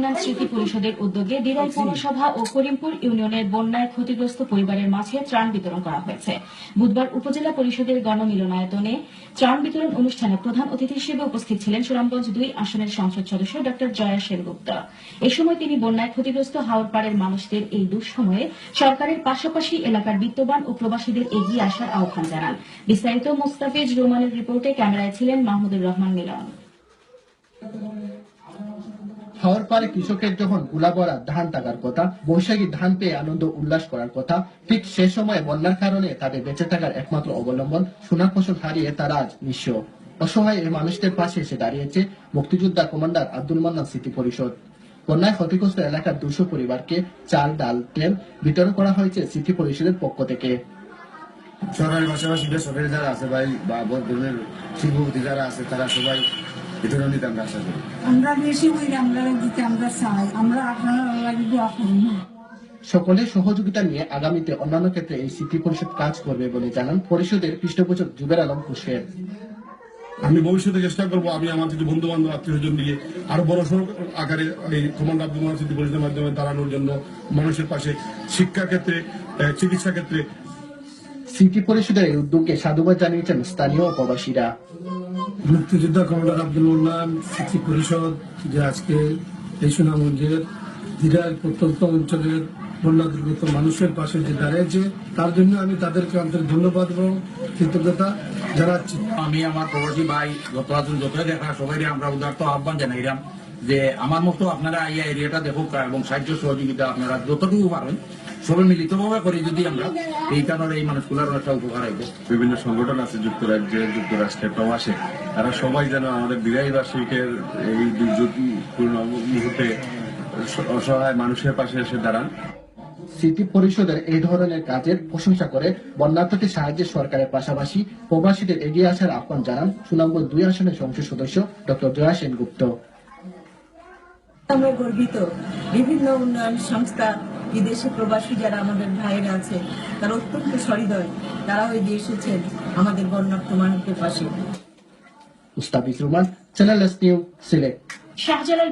উন্নয়ন স্মৃতি পরিষদের উদ্যোগে দিরাই পৌরসভা ও করিমপুর ইউনিয়নের বন্যায় ক্ষতিগ্রস্ত পরিবারের মাঝে ত্রাণ বিতরণ করা হয়েছে। বুধবার উপজেলা পরিষদের গণমিলনায়তনে ত্রাণ বিতরণ অনুষ্ঠানে প্রধান অতিথি হিসেবে উপস্থিত ছিলেন সুনামগঞ্জ 2 আসনের সংসদ সদস্য ড জয়া সেনগুপ্ত। এ সময় তিনি বন্যায় ক্ষতিগ্রস্ত হাওরপাড়ের মানুষদের এই দুঃসময়ে সরকারের পাশাপাশি এলাকার বিত্তবান ও প্রবাসীদের এগিয়ে আসার আহ্বান জানান। বিস্তারিত মোস্তাফিজ রোমানের রিপোর্টে ক্যামেরায় ছিলেন মাহমুদুর রহমান মিলন। হাওরপাড়ে কৃষকের যখন গুলাবরা ধান টাকার কথা, বৈশাখী ধান পেয়ে আনন্দ উল্লাস করার কথা, ঠিক সে সময় বন্যার কারণে তাদের বেঁচে থাকার একমাত্র অবলম্বন সোনা ফসল হারিয়ে তারা আজ নিঃস্ব। অসহায় এই মানুষদের পাশে এসে দাঁড়িয়েছে মুক্তিযোদ্ধা কমান্ডার আব্দুল মান্নান স্মৃতি পরিষদ। বন্যায় ক্ষতিগ্রস্ত এলাকার 200 পরিবারকে চাল, ডাল, তেল বিতরণ করা হয়েছে স্মৃতি পরিষদের পক্ষ থেকে। সরকারি পাশাপাশি বেসরকারি যারা আছে ভাই বা বর্তমানের শিল্পপতি যারা আছে তারা সবাই বিতরণ নিতে আমরা আশা করি। আমরা বেশি হইলে আমরা দিতে আমরা চাই, আমরা আপনারা লাগি দোয়া করুন। সকলের সহযোগিতা নিয়ে আগামীতে অন্যান্য ক্ষেত্রে এই স্মৃতি পরিষদ কাজ করবে বলে জানান পরিষদের পৃষ্ঠপোষক জুবের আলম হোসেন। আমি ভবিষ্যতে চেষ্টা করবো আমি আমার কিছু বন্ধু বান্ধব আত্মীয়স্বজন নিয়ে আরো বড় সড়ক আকারে এই কমান্ডার আব্দুল মান্নান স্মৃতি পরিষদের মাধ্যমে দাঁড়ানোর জন্য মানুষের পাশে শিক্ষা ক্ষেত্রে, চিকিৎসা ক্ষেত্রে। স্মৃতি পরিষদের এই উদ্যোগকে সাধুবাদ জানিয়েছেন স্থানীয় প্রবাসীরা। মুক্তিযোদ্ধা কমান্ডার আব্দুল মান্নান স্মৃতি পরিষদ যে আজকে এই সুনামগঞ্জের দিরাই প্রত্যন্ত অঞ্চলের বন্যা দুর্গত মানুষের পাশে যে দাঁড়িয়েছে তার জন্য আমি তাদেরকে আন্তরিক ধন্যবাদ এবং কৃতজ্ঞতা জানাচ্ছি। আমি আমার প্রবাসী ভাই যত দেখা সবাই আমরা উদারত আহ্বান জানাইলাম যে আমার মতো আপনারা এই এরিয়াটা দেখুক এবং সাহায্য সহযোগিতা আপনারা যতটুকু পারেন সবাই মিলিতভাবে করি যদি আমরা এই কারণে এই মানুষগুলোর একটা উপকার হইব। বিভিন্ন সংগঠন আছে যুক্তরাজ্যের, যুক্তরাষ্ট্রের, প্রবাসে, তারা সবাই যেন আমাদের দিরাইবাসীকে এই দুর্যোগপূর্ণ মুহূর্তে অসহায় মানুষের পাশে এসে দাঁড়ান। স্মৃতি পরিষদের এই ধরনের কাজের প্রশংসা করে বন্যার্থীদের সাহায্যে সরকারের পাশাপাশি প্রবাসীদের এগিয়ে আসার আহ্বান জানান সুনামগঞ্জ 2 আসনের সংসদ সদস্য ড জয়া সেনগুপ্ত। আমরা গর্বিত বিভিন্ন উন্নয়ন সংস্থা, বিদেশি প্রবাসী যারা আমাদের ভাইয়েরা আছে তারা অত্যন্ত সহৃদয়, তারাও এগিয়ে এসেছেন আমাদের বন্যার্থ মানুষের পাশে। Mustafiz Rahman, channel S news, Sylhet. Shahjalal